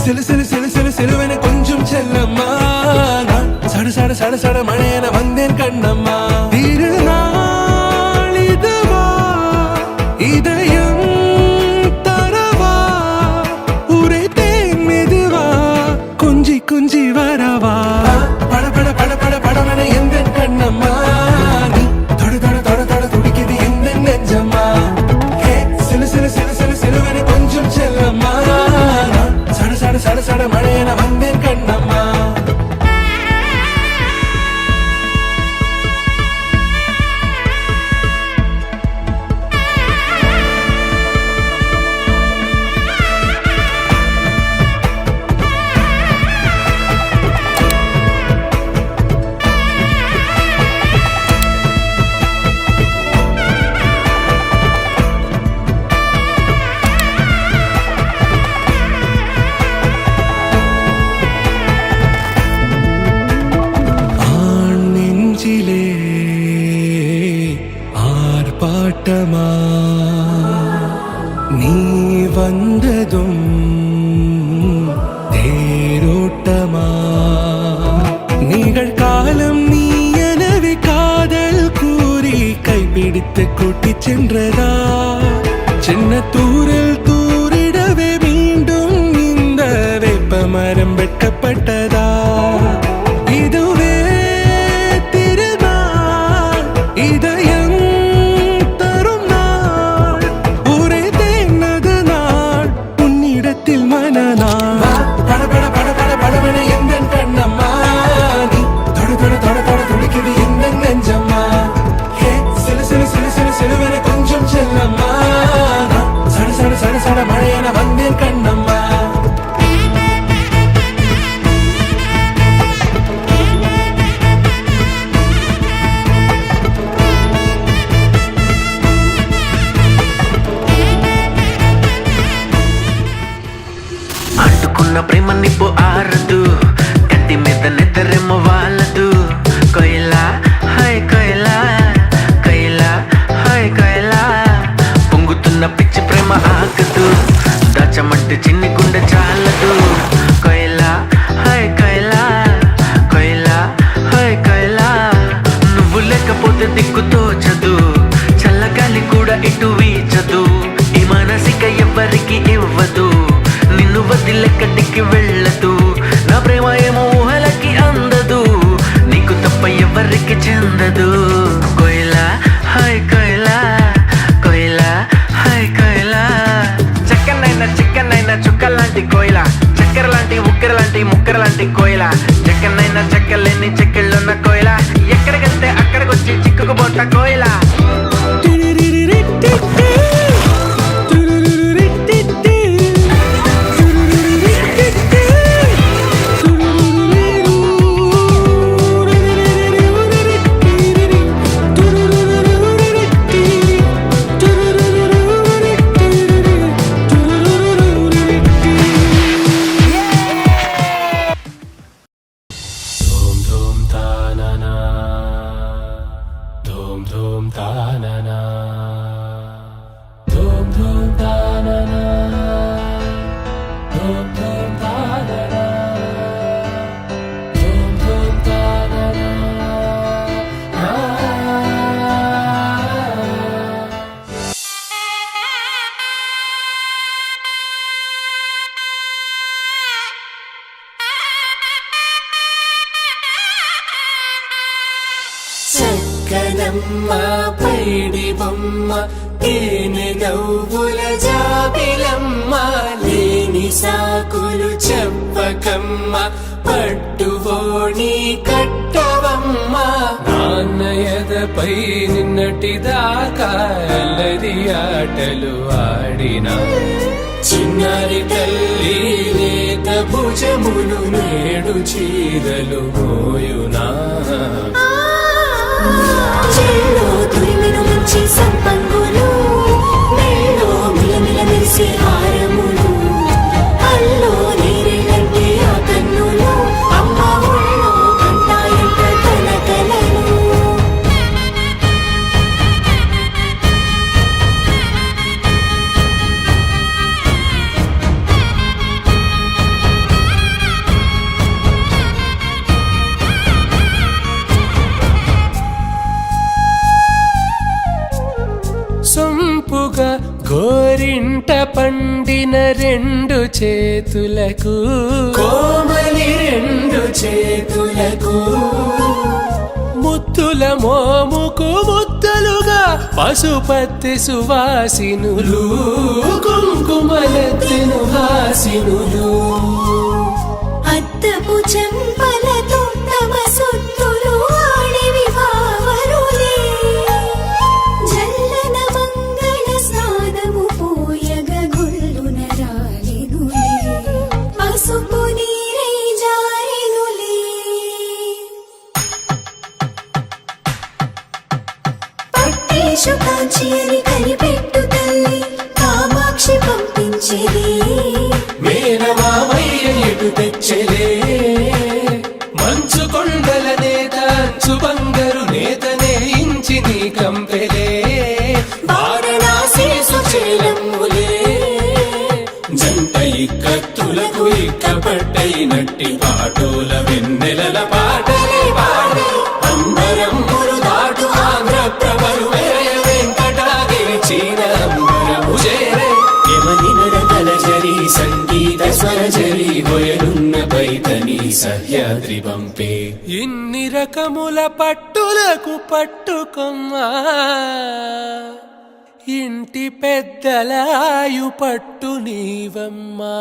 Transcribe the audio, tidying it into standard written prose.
సిలువెన కొంచెం చెల్లమ్మా సడ సడ సడ సడ మழைయన వందేన్ కണ്ണమ్మా తిరునాళిదవా இதயம் தரவா உரைத்தே மெதுவா கொஞ்சி கொஞ்சி வரவா பட பட பட பட படவன எந்த கண்ணம்மா நீ தொட தொட தொட தொட துடிக்குது எந்த நெஞ்சம்மா ஹே சிலு சிலு சிலு சிலு சிலுவென கொஞ்சம் செல்லம்மா சட சட சட சட மழையன வந்தேன் கண்ணம்மா ஆர்ப்பாட்டமா நீ வந்ததும் தேரோட்டமா நிகழ்காலம் நீ எனவே காதல் கூறி கைப்பிடித்து கூட்டிச் சென்றதா சின்ன தூரில் தூரிடவே மீண்டும் இந்த வேப்ப மரம் வெட்கப்பட்டதா இதுவே திருநாள் இதயம் தரும் நாள் உரைத்தேனது நாள் உன்னிடத்தில் மனநாள் பட பட பட பட படவன எந்த கண்ணம்மா நீ தொட தொட தொட தொட துடிக்குது எந்த நெஞ்சம்மா ஹே சிலு சிலு சிலு சிலு சிலுவென கொஞ்சம் செல்லம்மா சட சட சட சட மழையன வந்தேன் கண்ணம்மா అంటుకున్న ప్రేమ నిప్పు ఆరదు కంటి మీద నిద్రెమ్మ వాళ్ళదు కొయిలా హాయ్ కొయిలా కొయిలా హాయ్ కొయిలా పొంగుతున్న పిచ్చి ప్రేమ ఆగదు దాచమంటే చిన్ని గుండె చాలదు కొయిలా హాయ్ కొయిలా కొయిలా హాయ్ కొయిలా నువ్వు లేకపోతే దిక్కు తోచదు చల్లగాలి కూడా ఇటు వీచదు ఈ మనసిక ఎవ్వరికి ఇవ్వదు నిన్ను వదిలెక్కడికి వెళ్ళదు నా ప్రేమ ఏమో ఊహలకి అందదు నీకు తప్ప ఎవరికి చెందదు కొయిలా హాయ్ కొయిలా కొయిలా హాయ్ కొయిలా చక్కనైనా చిక్కనైనా చుక్కలాంటి కోయిలా చక్కెర లాంటి ఉక్కెర లాంటి ముక్కర లాంటి కోయిలా చక్కనైనా చెక్కలేని చెక్కిళ్ళున్న కోయిలా ఎక్కడికెళ్తే అక్కడికొచ్చి చిక్కుకుపోట కోయిలా చక్కనమ్మ పైడి బొమ్మ తేనె నవ్వుల జాబిలమ్మ లేని సాకులు చెప్పకమ్మ పట్టువోణి కట్టవమ్మ నాన్నయదపై నిన్నటిదాకా అల్లరి ఆటలు ఆడినా చిన్నారి తల్లి లేత భుజములు నేడు చీరలు మోయునా చెల్లో తురిమిన మంచి సంపంగులు మెల్లో మిలమిల మెరిసే హారములు అల్లో నీరేలంటే ఆ కన్నులు అమ్మ ఒళ్ళో కంటాయంట తన కలలు పండిన రెండు చేతులకు కోమలి రెండు చేతులకు ముద్దుల మోముకు ముద్దలుగా పశుపతి సువాసినులు కుంకుమలెత్తెను హాసినులు అద్దపు చెంపలతో తమ సొత్తులు ఆడివి భావరులే జల్లన మంగళ స్నానము పోయగ గొల్లున రాలినులే పసుపు నీరై జారినులే పట్టేశు కాంచి అని కనిపెట్టు తల్లి కామాక్షి పంపించేది మేనమామయ్య ఎటు తెచ్చలే మంచు కొండల నేత అంచు బంగారు నేతనే ఇంచి నీ కంపెలే వారణాసి సుచేలమ్ములే జంట ఇక్కత్తులకు ఇక్కపట్టైనట్టి పాటోల వెన్నెలల పాటలే పాడే అంబరములు దాటు ఆంధ్ర ప్రభలు వేయ వెంకటాగిరి చీన అంబరము చేరే యమని నడకల జరి సంగీత స్వరజరి హొయలున్న పైతని సహ్యాద్రి పంపే ఇన్ని రకముల పట్టులకు పట్టుకొమ్మా ఇంటి పెద్దలాయు పట్టు నీవమ్మా